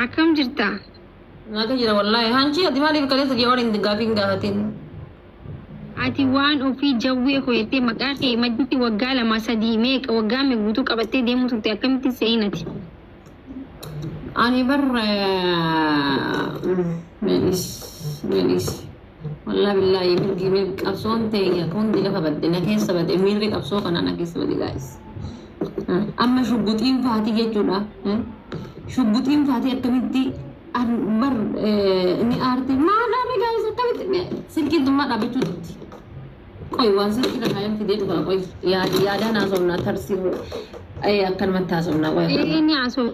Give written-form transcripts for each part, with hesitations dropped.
Akkam jirta? Naga jira wallahi hanchi ati maaliif kaleessa jawaariin gaafii gaafatin. Ati waan ofii jawwee hoyatee maqaa kee madditti waggaa 2-3 meeqa waggaa guutuu qabattee deemu turte akkamitti seenati? Ani bar meelis wallahi billahi mirgi qabsoon ta'e kun dila kabadde na keessa bade mirgi qabsoo kana na keessa bade guys. Amma shugguxiin faati jechuudha. Shugguxiin faati akkamitti bar ni aarte maadhaame guys akkamitti silkiin dummaa dhaabachuutti. Qoy waan silkii dhagaayam fidee dhufa qoy yaada naasofnaa tarsiimu akkanumatti haasofnaa qoy. Inni haasoo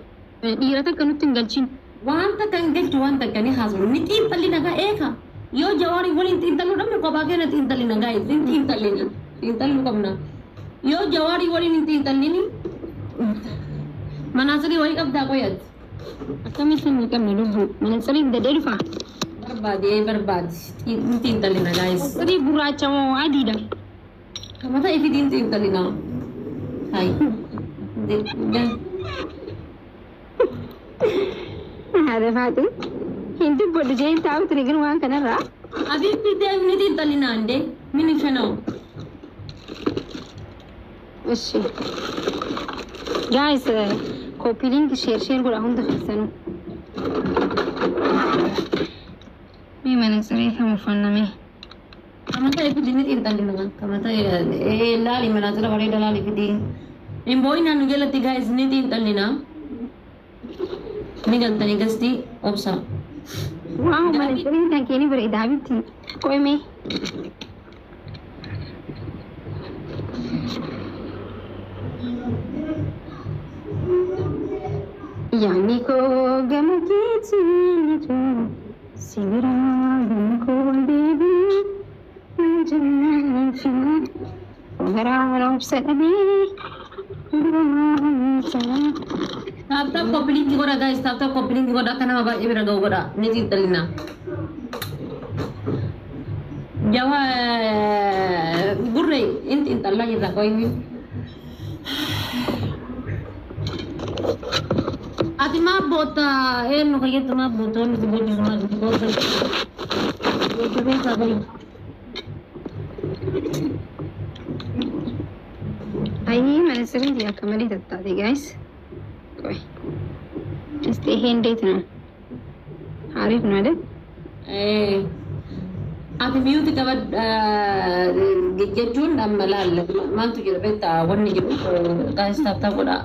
dhiirota akkanutti hin galchin. Wanta kan galchu wanta kan haasofnu ni xiinxalli nagaa eeka. Yoo jawaarii waliin xiinxalluu dhabne kophaa keenya xiinxalli nagaa xiinxalluu qabna. Yoo jawaarii waliin hin xiinxallini manaasarii wayii qabdaa qoyatti. Akkamitti hin qabne lubbuu manaasarii dadee dhufa. Barbaade xiinxalli nagaa is. Manaasarii gurraacha moo adiidha? Kamata ifi xiinxalli naa. Hai. Ada Fati. Hindi bodo jeng tahu trigger waan kanarraa. Abis pide ni xiinxalli naande mini fenoo. Ishi. Guys, copy link share godha hunda keessanuu. Mee manaasarii kam uffanname? Kamata ifi ni xiinxalli nagaa. Kamata laali manaasara bareeda laali fidii. Imbooyi naannu jalatti guys ni xiinxalli naa. Ni galtanii gasti obsa. Wow, manaasarii kan keeni bareedaa bitti. Qoy mee. Yani ko gama keeti ni jo sibira gama ko baby janna fi ogara wala obsadabi Tap copy goda guys tap copy goda kana ba ibira go goda ni xiinxallina. Jawa gurre in xiinxalla jirra qoy. Ati ma bota enu kayyatu ma bota ni bota ma bota. Bota besa boy. Ini manaasarii dia kembali tetap deh guys. Koi. Stay handy tu. Arif nada? Ati miyuuti qabad jechuun ammalal maaltu jira beektaa wanni jiru gaazexaabtaa godha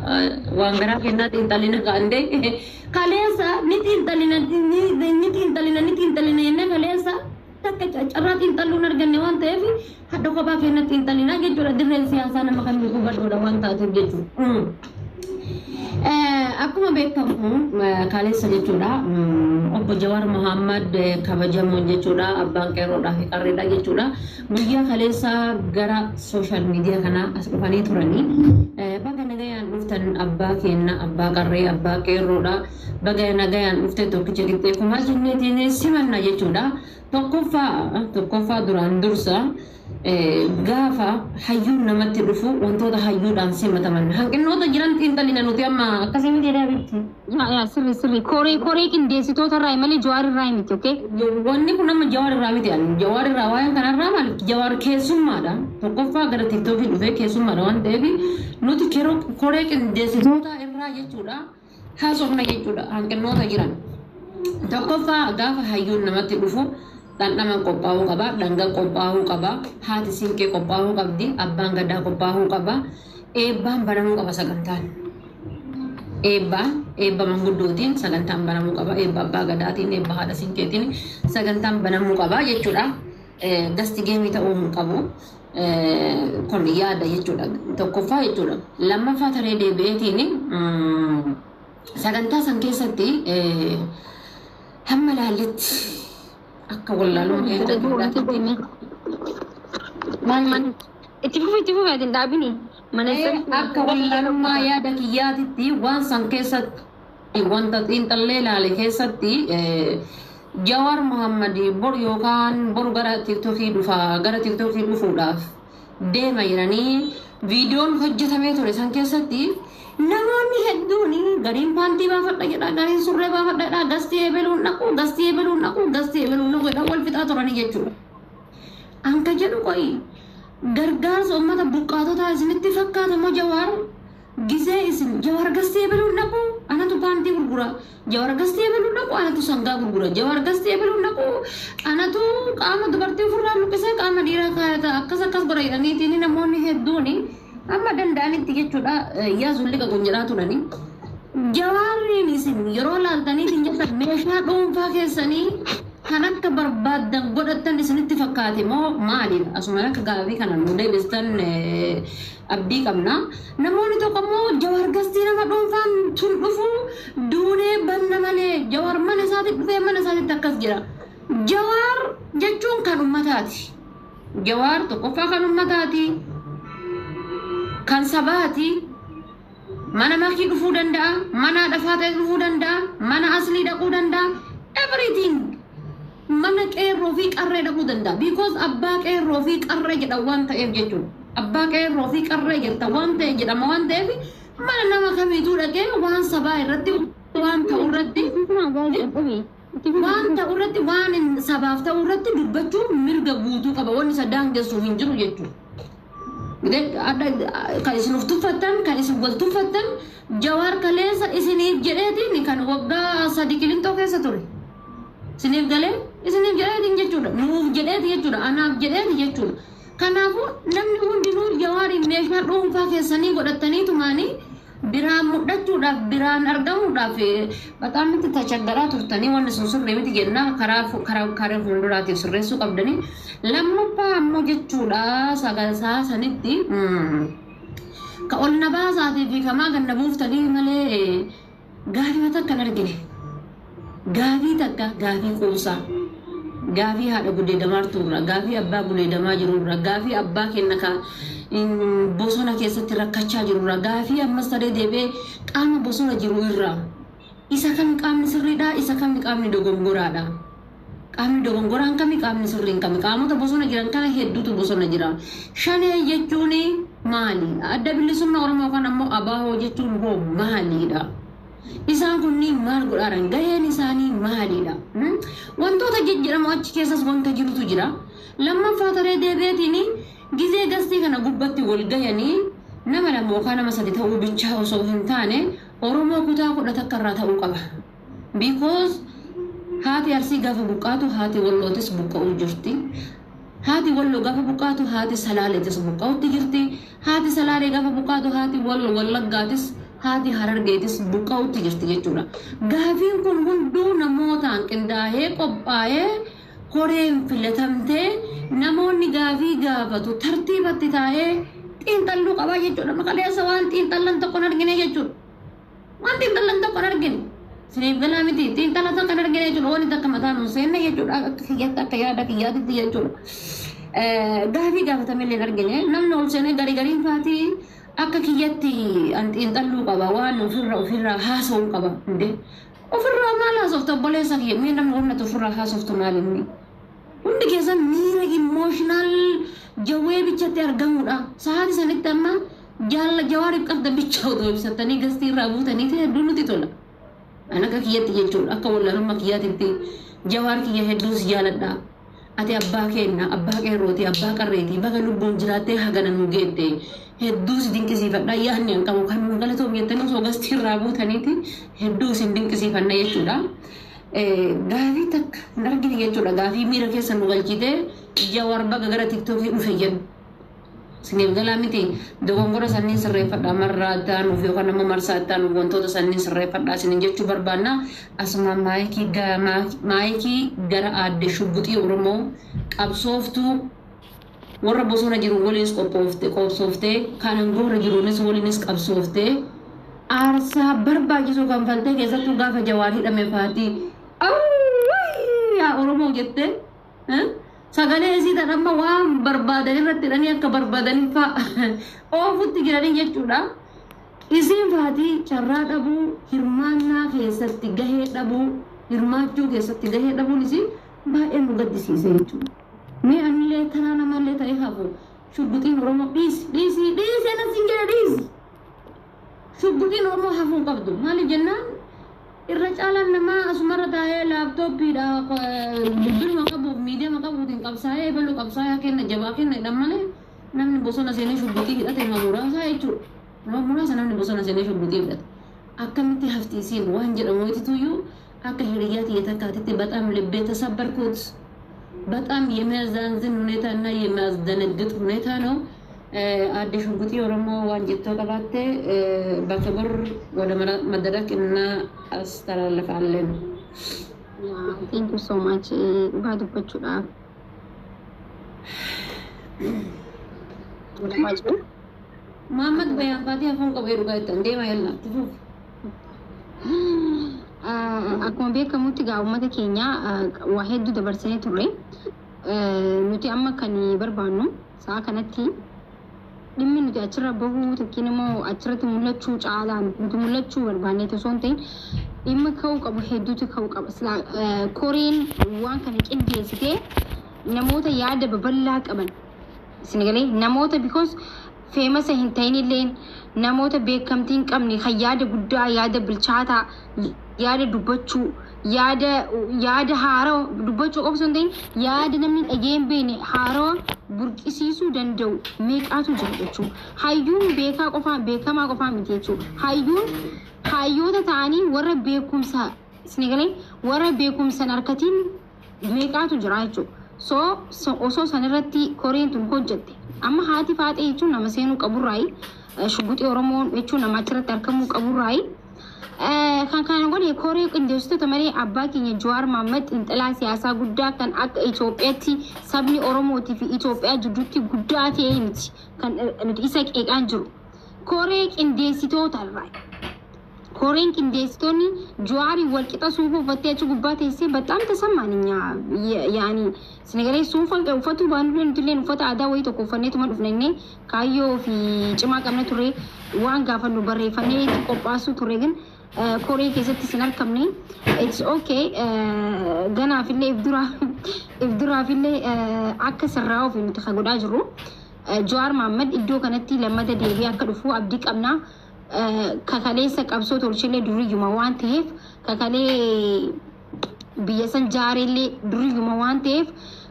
waan garaa kennaa xiinxallina gaande kaleessa ni xiinxallina jennee kaleessa takka carraa xiinxalluun arganne waan ta'eef hadda kophaa kennaa xiinxallina jechuudha dirreen siyaasaa nama kan miidhuu badhoodha waan taateef jechuudha. Akkuma beekamu kaleessa jechuudha obbo Jawaar Mohammad kabajamoon jechuudha abbaan qeerroodhaa fi qarreedhaa jechuudha guyyaa kaleessa gara sooshaal miidiyaa kana as dhufanii turanii baga nagayaan dhuftan abbaa keenya abbaa qarree abbaa qeerroodhaa baga nagayaan dhufte tokkicha qixxee kumaa jenneetiin simanna jechuudha tokkoffaa duraan dursa gaafa hayyuun namatti dhufu wantoota hayyuudhaan simataman hanqinoota jiran xiinxallina nuti amma akkasii miti deebiitti. Ya sirri koree qindeessitoota irraa malee Jawaar irraa miti okay? Wanni kun amma Jawaar irraa miti Jawaar irraa waa'een kanarraa maal Jawaar keessummaadha tokkoffaa gara tiiktookii dhufee keessummaadha waan ta'eef nuti koree qindeessitoota irraa jechuudha haasofna jechuudha hanqinoota jiran tokkoffaa gaafa hayyuun namatti dhufu. Dhandhama qophaa'uu qaba, dhanga qophaa'uu qaba, haati siinqee qophaa'uu qabdi, abbaan gadaa qophaa'uu qaba, eebbaan banamuu qaba sagantaan. Eebba manguddootiin sagantaan banamuu qaba, eebba abbaa gadaatiin, eebba haadha siinqeetiin sagantaan banamuu qaba jechuudha. Gasti geemii ta'uu hin qabu. Kun yaada jechuudha. Tokkoffaa jechuudha. Lammaffaa taree deebi'eetiin sagantaa san keessatti hamma laalletti akka wallaaluun itti fufu adin dhaabini akka wallaalummaa yaada kiyyaatitti waan san keessatti wanta xiinxallee ilaale keessatti Jawaar Mohammad bor yookaan bor gara tiiktookii dhufuudhaaf deema jiranii viidiyoon hojjetamee ture san keessatti namoonni hedduun gariin paantii baafadha jedha gariin surree baafadha jedha gastii ebeluun naqu wal fixaa turanii jechuudha. Anka jedhu qoyi gargaarsa uummata buqqaatotaa isinitti fakkaata moo Jawaar gisee isin Jawaar gastii ebeluun naqu anatu paantii gurgura Jawaar gastii ebeluun naqu anatu sangaa gurgura Jawaar gastii ebeluun naqu anatu qaama dubartii ofirraa luqqisee qaama dhiiraa kaayata akkas godha jedhaniitiin namoonni hedduuni amma danda'anitti jechuudha yaazulli qabuun jedhaa turani. Jawaarriin isin yeroo laaltaniitiin jettan meeshaa dhuunfaa keessanii kan akka barbaadan godhatan isinitti fakkaate moo maalidha? Asuma akka gaafii kana nu deebistan abdii qabna. Namoonni tokko immoo Jawaar gastii nama dhuunfaan tun dhufu duunee banna malee Jawaar mana isaatti dhufee mana isaatti akkas jira. Jawaar jechuun kan ummataati. Jawaar tokkoffaa kan ummataati. Kan sabaati. Mana makii dhufuu danda'a, mana dhafaa ta'e dhufuu danda'a, mana aslii dhaquu danda'a, everything. Mana qeerroo fi qarree dhaquu danda'a. Because abbaa qeerroo fi qarree jedha waan ta'eef jechuudha. Abbaa qeerroo fi qarree jedha waan ta'e jedhama waan ta'eef mana nama kamiituu dhaqee waan sabaa irratti waan ta'u irratti waan sabaaf ta'u irratti dubbachuu mirga guutuu qaba. Wanni isa daangessuuf hin jiru jechuudha. Kan isin of tuffattan, kan isin wal tuffattan Jawaar kaleessa isiniif jedheetiin kan waggaa 3 Kilintoo keessa ture. Isiniif jedheetiin jechuudha. Nuuf jedheeti jechuudha. Anaaf jedheeti jechuudha. Kanaafuu namni hundinuu Jawaariin meeshaa dhuunfaa keessanii godhatanii tumaanii biraan mul'achuudhaaf biraan argamuudhaaf bataam itti tachaggaraa turtanii wanni sun sirrii miti jennaa karaa fuulduraatiif sirreessuu qabdanii lammaffaa ammoo jechuudha sagansaa sanitti ka ol na baasaatii fi kamaa ganna buuftanii malee gaafii takka hin argine. Gaafii takka gaafii quusaa gaafii haadha gudeedamaa turra gaafii abbaa gudeedamaa jirurra gaafii abbaa kenna ka bosona keessatti rakkachaa jirurra gaafii ammas ta'ee deebee qaama bosona jiru irraa isa kam qaamni sirriidha isa kam qaamni dogongoraadha. Qaamni dogongoraan kami qaamni sirriin kami qaamota bosona jiran kana hedduutu bosona jira. Shanee jechuun maali? Adda bilisummaa Oromoo kan ammoo abaahoo jechuun hoo maalidha? Isaan kunniin maal godhaaran gaheen isaanii maalidha? Wantoota jijjiiramu achi keessas wanta jirutu jira. Lammaffaa taree deebi'eetiin gizee gastii kana gubbatti wal gahanii nama lama yookaan nama 3 ta'uu bichaa osoo hin taane Oromoo kutaa 10 takka irraa ta'uu qaba. Because haati Arsii gaafa buqqaatu haati Wallootis buqqa'uu jirti. Haati Walloo gaafa buqqaatu haati Salaaleetis buqqa'uutti jirti. Haati Salaalee gaafa buqqaatu haati Wallaggaatis haati Harargeetis buqqa'uutti jirti jechuudha. Gaafiin kun hunduu namootaan qindaa'ee qophaa'ee koreen filatamtee namoonni gaafii gaafatu tartiibatti taa'ee xiinxalluu qabaa jechuudha. Maqaleessa waan xiinxallan tokko hin argine jechuudha. Waan xiinxallan tokko hin argine. Siniif galaa miti xiinxalla tokko hin argine jechuudha. Waan takka mataan hin seenne jechuudha. Akka kiyyaatti akka yaada kiyyaatitti jechuudha. Gaafii gaafatamillee hin argine. Namni ol seenee gariin faatii akka kiyyatti an xiinxalluu qaba. Waan ofirraa haasa'uu qaba. Ofirraa maal haasoftu obboleessa kiyya? Mee namni onnatu ofirraa haasoftu maal inni? Hundi keessan miira emotional jawwee bichatti argamudha. Sa'aatii sanitti amma Jawaariif qabda bicha otoo ibsattanii gastii irraa buutanii hedduu nuti tola. An akka kiyyatti jechuudha. Akka wallarummaa kiyyaatitti Jawaar kiyya hedduus jaaladha. Ati abbaa kenna, abbaa qeerrooti, abbaa qarreeti, baga lubbuun jiraattee hagana nu geette hedduus dinqisiifadha. Yaadni an qabu kan galatoom jettanii osoo gastii irraa buutaniiti hedduus hin dinqisiifadha jechuudha. Gaafii takka hin argine jechuudha. Gaafii miira keessa nu galchite Jawaar baga gara TikTokii dhufe jedhu. Siniif galaa miti dogongora sanniin sirreeffadha marraa taanuuf yookaan ammoo marsaa taanuuf wantoota sanniin sirreeffadha isinin jechuu barbaanna. Asuma maayikii gara aadde Shugguxii Oromoo qabsooftuu warra bosona jiru waliinis qopsooftee kan angoorra jiruunis waliinis qabsooftee aarsaa barbaachisuu kan faltee keessattuu gaafa Jawaar hidhame faatii yaa Oromoo jettee sagalee isii amma waan barbaadan irratti hidhanii akka barbaadaniin fa'a oofutti jiranii jechuudha. Isiin faatii carraa dhabuu hirmaannaa keessatti gahee dhabuu hirmaachuu keessatti gahee dhabuun isii baay'ee nu gaddisiise jechuudha. Mee anillee tanaa namallee ta'ee hafu Shugguxiin Oromoo dhiisi anas hin jedhe dhiisi. shubbitiin Oromoo hafuun qabdu maali jennaan irra caalaan nama asumarra taa'ee laaptooppiidha bilbiluma qabuuf miidiyaa qabuutiin qabsaa'ee eebaluu qabsaa'aa kenna jabaa kenna jedhan malee namni bosona seenee shubbitii hidhate nama muraasaa jechuudha. Nama muraasa namni bosona seenee shubbitii hidhate. Akkamitti haftiisiin waan jedhamu itituyyuu akka hiriyaa tiyya takkaatitti በጣም ልቤ ተሰበርኩት። በጣም የሚያዛዝን ሁኔታና የሚያስደነግጥ ሁኔታ ነው። አዲስ ሽጉጤ ኦሮሞ ዋንጅቶ ቀባቴ በክብር ወደ መድረክ እናስተላልፋለን። Thank you so much. Badupachuudha. Muhammad bayan fati afaan qabeeru gaaytan deema yalla tifu. Akkuma beekamutti gaa uummata keenya waa hedduu dabarsanii turre. Nuti amma kan barbaannu sa'a kanatti dhimmi nuti achirra bahuu tokkiin immoo achirratti mul'achuu caalaan nuti mul'achuu barbaannee osoo hin ta'in dhimma ka'uu qabu hedduutu ka'uu qaba. Koreen waan kana qindeessitee namoota yaada babal'aa qaban sinigalee namoota because famous hin ta'inillee namoota beekamtii hin qabne kan yaada guddaa yaada bilchaataa yaada dubbachuu yaada haaroo dubbachuu qofa osoo hin ta'in yaada namni dhageen beene haaroo burqisiisuu danda'u meeqaatu jira jechuudha. Hayyuun beekamaa qofaa miti jechuudha. Hayyuun hayyoota ta'anii warra beekumsa sinigalee warra beekumsan harkatiin meeqaatu jira jechuudha. So osoo sanirratti koreen tun hojjette amma haati faaxee jechuun nama seenuu qaburraayi shugguxii Oromoon jechuun nama achirratti argamuu qaburraayi. Kan kana godhe koree qindeessitoota malee abbaa keenya Jawaar Mohaammed xiinxalaa siyaasaa guddaa kan akka Itoophiyaatti sabni Oromootii fi Itoophiyaa jidduutti guddaa ta'e miti kan nuti isa qeeqaan jiru. Koree qindeessitoota irraa koreen qindeessitoonni Jawaarii walqixa suufa uffattee achi gubbaa teessee በጣም ተሰማንኛ ያኒ ስነገሬ suufa uffatu baanduleen nutilleen uffata aadaa wayii tokko uffanneetuma dhufnenne kaayyoo fi cimaa qabna ture waan gaafannu barreeffannee qophaasuu ture ግን koree keessatti sin argamne it's okay ganaafillee ifduraafillee akka sirraa'uuf nuti godhaa jirru Jawaar Mohaammed iddoo kanatti lammata deebi'ee akka dhufu abdii qabna. Kakaleessa qabsoo tolcheellee duriyyuma waan ta'eef kakalee biyya san jaareellee duriyyuma waan ta'eef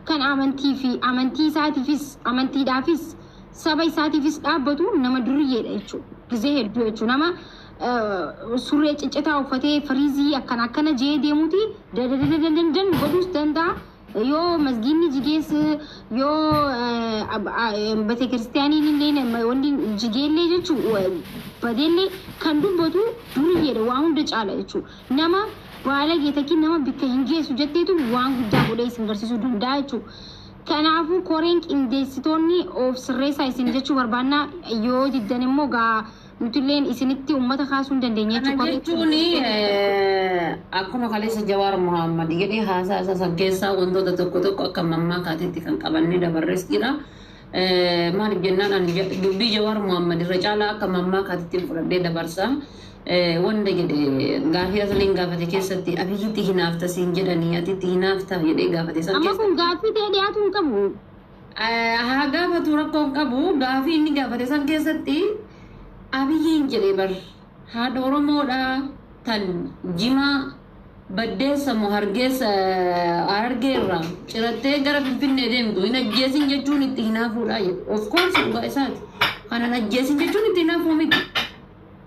kan amantii isaatiifis amantiidhaafis saba isaatiifis dhaabbatu nama duriyyeedha jechuudha. Gizee hedduu jechuudha nama surree ciccitaa uffatee fariizii akkana jee deemuuti dadadadadaddan godhuus danda'a. Yoo masgiinni jigees yoo bate kiristaaniin illee wanti jigeellee jechuudha badeellee kan dubbatu duriyyeedha waan hunda caala jechuudha. Nama baalagee takkiin nama bikka hin geessu jetteetu waan guddaa godhee isin agarsiisuu danda'a jechuudha. Kanaafuu koreen qindeessitoonni of sirreessaa isin jechuu barbaannaa yoo diddan immoo gaa nutilleen isinitti uummata kaasuu hin dandeenye jechuun akkuma kaleessa Jawaar Mohaammed jedhee haasaa isaa san keessaa wantoota tokko akka mammaa kaatiitti kan qabannee dabarrees jira. Maaliif jennaan ani dubbii Jawaar Mohaammed irra caalaa akka mammaa kaatiitti fudhadhee dabarsa. Wanda jedhe gaafii asaliin gaafate keessatti abiyyitti hinaafta siin jedhanii atitti hinaafta jedhee gaafate san amma kun gaafii ta'ee dhiyaatu hin qabu. Haa gaafatu rakkoo hin qabu gaafii inni gaafate san keessatti abiyyiin jedhee bar haadha Oromoodha tan jimaa baddeessa moo hargeessa argeerra cirattee gara Finfinnee deemtu hin ajjeesin jechuun itti hinaafuudha jedhu. Of course dhugaa isaati. Kanan ajjeesin jechuun itti hinaafuu miti.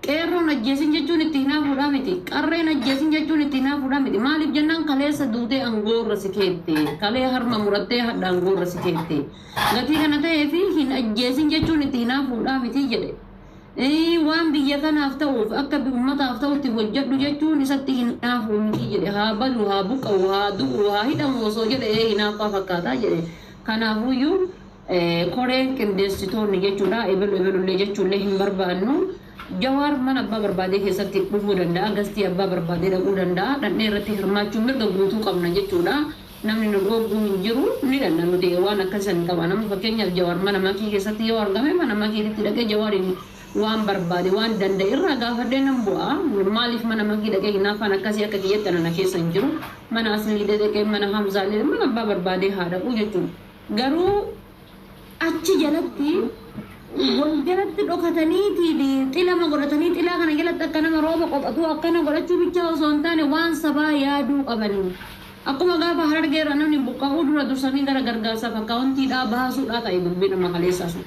Qeerroon ajjeesin jechuun itti hinaafuudha miti. Qarreen ajjeesin jechuun itti hinaafuudha miti. Maaliif jennaan kaleessa duutee angoorra si keette. Kalee harma murattee hadha angoorra si keette. Gatii kana ta'eefi hin ajjeesin jechuun itti hinaafuudha miti jedhe. Waan biyya kanaaf ta'uuf akka uummataaf ta'utti hojjedhu jechuun isatti hinaafu miti jedhe. Haa balu haa buqqa'u haa du'u haa hidhamu osoo jedhe hinaafaa fakkaataa jedhe. Kanaafuyyuu koreen qindeessitoonni jechuudha ebelullee jechuullee hin barbaannu. Jawaar mana abbaa barbaadee keessatti dhufuu danda'a. Gastii abbaa barbaadee dhaquu danda'a. Dhandhee irratti hirmaachuun mirga guutuu qabna jechuudha. Namni nu dhoobuu hin jiru ni danda'a nuti waan akkasiin qaba. Namni fakkeenyaaf Jawaar mana makii keessatti yoo argame mana makiitti dhaqee Jawaariin waan barbaade waan danda'e irraa gaafadhee nan bu'a. Maaliif mana makii dhaqee hinaafaan akkasii akka kiyyatti ana keessa hin jiru. Mana asliidee dhaqee mana hamzaalee mana abbaa barbaadee haa dhaqu jechuudha. Garuu achi jalatti Wanjalatti dhokataniiti xilama godhatanii xilaa kana jalatti akka nama rooba qophatu akkana godhachuu bicha osoo hin taane waan sabaa yaaduu qabanii. Akkuma gaafa harargeera namni buqqa'uu dura dursanii gara gargaarsaaf akkaawuntiidhaa baasuudhaa ta'e dubbii nama kaleessaa sun.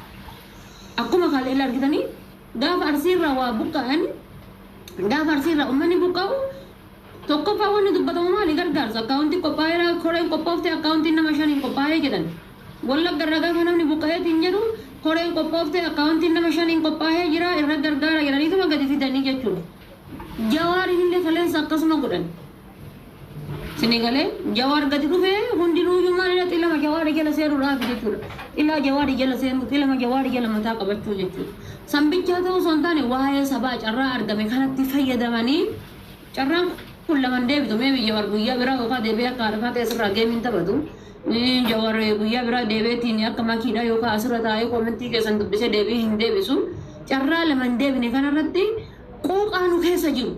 Akkuma kaleessa argitanii gaafa arsiirraa waa buqqa'an gaafa arsiirraa uummanni buqqa'u tokkoffaa wanni dubbatamu maali gargaarsa akkaawuntii qophaa'eera koreen qophoofte akkaawuntiin nama shaniin qophaa'ee jedhan. Wallagga irraa gaafa namni buqqa'eetiin jedhu koreen qophoofte akkaawuntiin nama shaniin qophaa'ee jira irra gargaara jedhaniituma gadi fidanii jechuudha. Jawaariin illee kaleessa akkasuma godhan. Sinigalee jawaar gadi dhufee hundinuu maalidha xilama jawaari jala seenuudhaaf jechuudha. Ilaa jawaari jala seenu xilama jawaari jala mataa qabachuu jechuudha. Sambichaa ta'uu osoo hin taane waa'ee sabaa carraa argame kanatti fayyadamanii carraan kun laman deebitu mee jawaar guyyaa biraa yookaan deebi'ee akka haadha faatee asirraa geemiin taphatu. Jawaar guyyaa biraa deebi'eetiin akka makiidhaa yookaan asirra taa'ee koomentii keessan dubbisee deebii hin deebisu. Carraa laman deebine kanarratti qooqaa nu keessa jiru.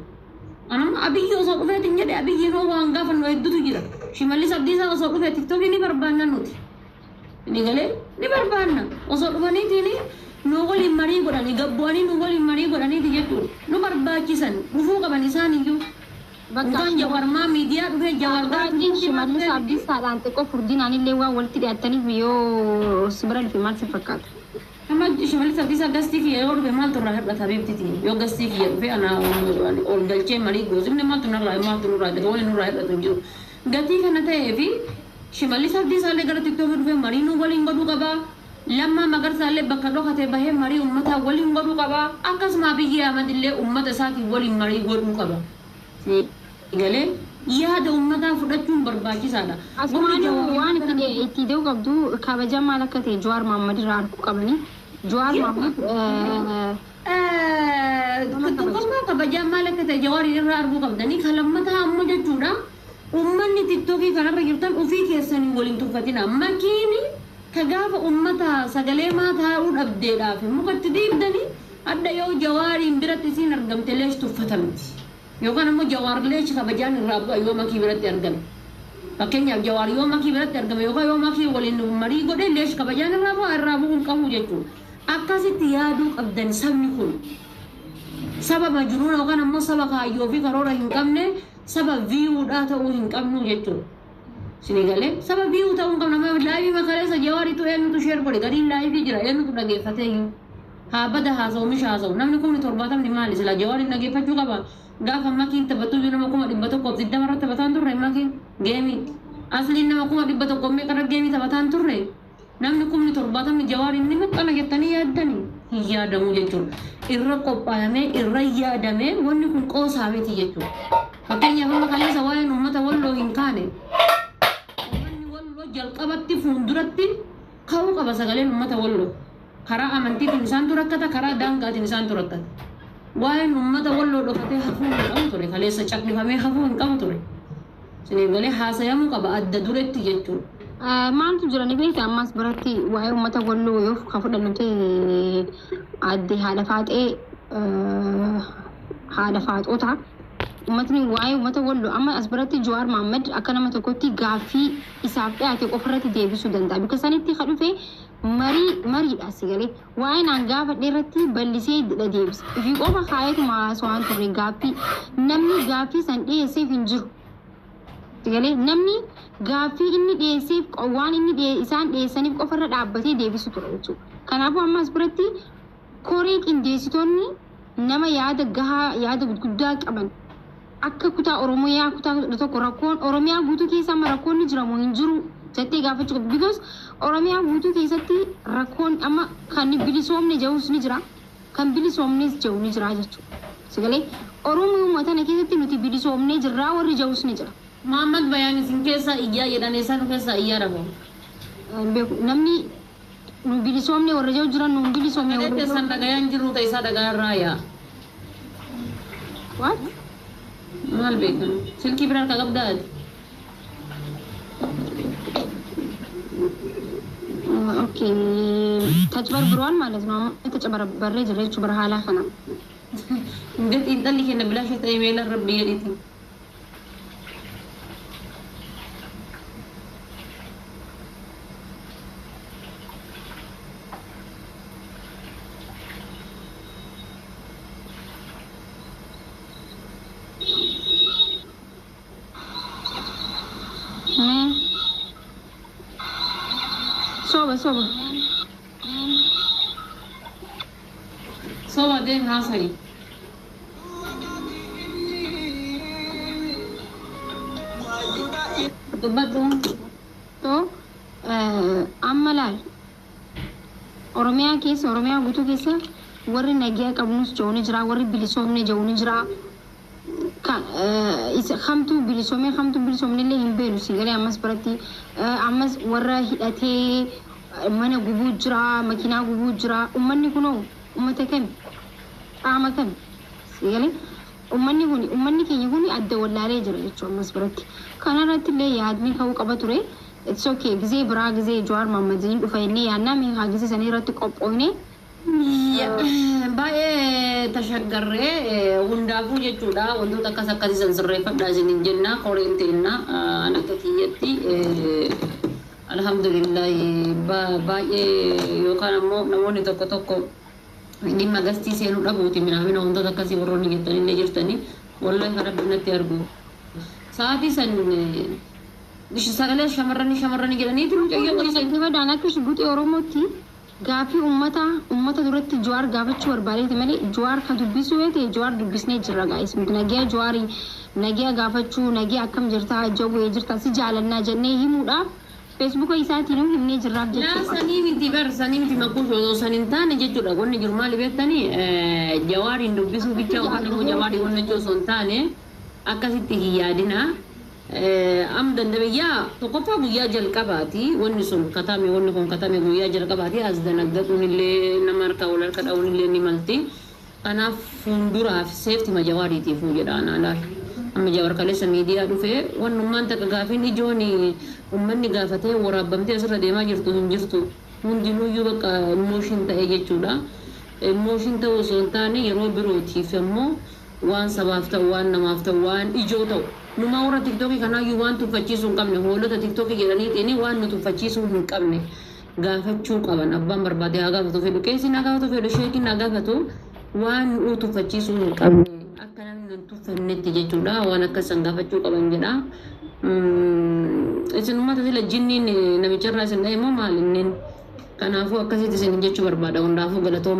Anam abiyyi osoo dhufeetiin jedhe abiyyiin hoo waan gaafa nu hedduutu jira. Shimallis Abdiisaa osoo dhufee tiktookii ni barbaanna nuti. Ni galee ni barbaanna. Osoo dhufaniitiin nu waliin marii godhanii gabbu'anii nu waliin marii godhaniiti jechuudha. Nu barbaachisan dhufuu qaban isaan iyyuu. Bukan Jawaar maa miidiyaa dhufee Jawaar Baay'een Shimallis Abdiisaadhaan xiqqoo furdinaan illee waan walitti dhiyaataniif yoo si bira dhufe maal si fakkaata? Amma Shimallis Abdiisaa gastii kiyya yoo dhufe maaltu irraa hir'ata beektiti yoo gastii kiyya dhufe ana ol galchee marii goosifne maaltu nurraa waliin nurraa hir'atu hin jiru. Gatii kana ta'ee fi Shimallis Abdiisaa illee gara tiktookii dhufe marii nu waliin godhuu qabaa. Lammaa Magarsaa illee bakka dhokatee bahee marii uummataa waliin godhuu qabaa. Akkasuma Abiyyi Ahmad illee uummata isaatiin waliin marii godhuu qaba. Galee yaada uummataa fudhachuun barbaachisaadha. Asumaan waan itti deemu qabdu kabaja maal akka ta'e Jawaar Mohaammed irraa arguu qabanii. Jawaar Mohaammed tokkummaa kabajaa maal akka ta'e Jawaar irraa arguu qabdanii kan lammataa ammoo jechuudha. Uummanni tiktookii kanarra jirtan ofii keessanii waliin tuffatina. Makiini ka gaafa uummata sagalee maa taa'uu dhabdeedhaaf mukatti diibdanii adda yoo Jawaariin biratti isiin argamte lees tuffatamti. Yookaan ammoo Jawaar lees kabajaan irraa bu'a yoo makii biratti argame. Fakkeenyaaf Jawaar yoo makii biratti argame yookaan yoo makii waliin marii godhe lees kabajaan irraa bu'uun qabu jechuudha. Akkasitti yaaduu qabdan sabni kun saba majnuuna yookaan ammoo saba kaayyoo fi karoora hin qabne saba viiwuudhaa ta'uu hin qabnu jechuudha. Sinigalee saba viiwuu ta'uu hin qabne amma laayivii makaleessa Jawaariitu eenyutu sheer godhe gadiin laayivii jira eenyutu dhageeffatee iyyuu. Haa bada haasa'u misha haasa'u namni kun 70 maali sila Jawaariin dhageeffachuu qaba. Gaafa makiin taphatu nama 120 irratti taphataan turre makiin geemii asliin nama 100 meeqa geemii taphataan turre namni 70 Jawaariin ni maxxana jettanii yaaddanii hin yaadamu jechuudha. Irra qophaa'amee irra yaadamee wanni kun qoosaa miti jechuudha. Fakkeenyaaf amma kaleessa waa'een uummata walloo hin kaane uummanni walloo jalqabatti fuulduratti ka'uu qaba sagaleen uummata walloo. Karaa amantiitiin isaantu rakkata karaa daangaatiin isaantu rakkata. Waa'een uummata walloo dhokatee hafuu hin qabu ture kaleessa caqlifamee hafuu hin qabu ture. Sinigalee haasayamuu qaba adda duretti jechuudha. Maaltu jira ni beekta ammas biratti waa'ee uummata walloo yoo ka fudhannu ta'e adde haadha faaxoota uummatni waa'ee uummata walloo amma as biratti Jawaar Mohaammed akka nama tokkotti gaaffii isaaf dhiyaate ofirratti deebisuu danda'a. Bika sanitti ka dhufe mariidha sigalee waa'ee naan gaafa dheeratti bal'isee deebisa. Ifii qofa kaayetu maasawaan turre gaaffii namni gaaffii san dhiyeesseef hin jiru. Sigalee namni gaaffii inni dhiyeesseef waan inni isaan dhiyeessaniif qofarra dhaabbatee deebisu ture jechuudha. Kanaafuu ammas biratti koree qindeessitoonni nama yaada gahaa yaada guddaa qaban akka kutaa Oromiyaa kutaa tokko rakkoon Oromiyaa guutuu keessa amma rakkoonni jiramu hin jiru jettee gaafachuu qabdu. Because Oromiyaa guutuu keessatti rakkoon amma kan bilisoomne jahus ni jira kan bilisoomnes jahu ni jira jechuudha. Sigalee Oromoo uummata keessatti nuti bilisoomne jirraa warri jahus ni jira. Muhammad Bayaan isin keessa iyyaa jedhanii isaan keessa iyyaa dhabu. Namni nu bilisoomne warra jahu jiran nu bilisoomne warra keessan dhagayaan jiru ta'e isaa dhagaarraa yaa. What? Maal beekan? Silkii biraa akka qabdaati. Okay. Tajbarburuan ማለት ነው ተጨበረበረ ጀለቹ በረሃላ ፈና እንዴት እንጠልሽ ነብላሽ ተይሜላ ረብ የሪቲ soba. Soba deem haasayi. Dubbadhu. To amma laal Oromiyaa keessa Oromiyaa guutuu keessa warri nagaa qabnus jooni jira warri bilisoomne jooni jira isa hamtu bilisoomne illee hin beelu sigalee ammas biratti ammas warra hidhatee mana gubuu jira makiinaa gubuu jira ummanni kunoo ummata kami qaama kami sigalee ummanni keenya kun adda wallaalee jira jechuun ammas biratti kanarratti illee yaadni ka'uu qaba ture. It's okay. Gize bra gize Jawar Mohammadin dhufa inni yaanna mi ha gize sanii irratti qophoofne baay'ee tashaggarree hundaafuu jechuudha wantoota akkas akkasii sirreeffadhaa isiniin jenna qoreenteena an akka kiyyatti alhamdulillah baay'ee yookaan ammoo namoonni tokko dhimma gastii seenuu dhabuuti minaamina wantoota akkasii warroonni jettanii jirtanii wallahi kan rabbinatti argu sa'aatii san sagalee shamarranii jedhanii jiru jayyaa qoysan tiba daanakki shugguxii Oromootti gaafii ummata duratti Jawar gaafachuu barbaadeeti malee Jawar ka dubbisu yoo Jawar dubbisnee jirra gaa'is nagaa Jawarii nagaa gaafachuu nagaa akkam jirtaa jawwee jirtaa si jaalannaa jennee himuudha Facebook isaatiin himnee jirraaf jechuudha. Sanii miti makkuu saniin taane jechuudha wanni jiru maali beektanii Jawariin dubbisuu bicha yookaan immoo Jawarii wanni osoo hin taane akkasitti hin yaadina. Am dandabiyyaa tokkoffaa guyyaa jalqabaati wanni sun katame wanni kun katame guyyaa jalqabaati as danaggachuun illee nama harka wal harka dha'uun illee ni malti kanaaf fuulduraaf seefti Jawaariitiif jedhaan alaal amma Jawar kaleessa miidiyaa dhufee wannummaan takka gaafiin ijoon ummanni gaafatee waraabamtee asirra deemaa jirtu hin jirtu hundinuyyuu bakka mooshin ta'e jechuudha mooshin ta'uu osoo hin taane yeroo birootiif ammoo waan sabaaf ta'u waan namaaf ta'u waan ijoo ta'u numa warra TikTok kanaayyuu waan tuffachiisuu hin qabne hoolota TikTok jedhaniitiin waan nu tuffachiisuu hin qabne gaafachuu qaban abbaan barbaade haa gaafatu fedhu qeessi haa gaafatu fedhu sheekiin haa gaafatu waan nu tuffachiisuu hin qabne akka namni hin tuffannetti jechuudha waan akkasan gaafachuu qaban jedha isin ummata sila jinniin namicharraa isin dha'e immoo maal inneen kanaafuu akkasitti isin jechuu barbaada hundaafuu galatooma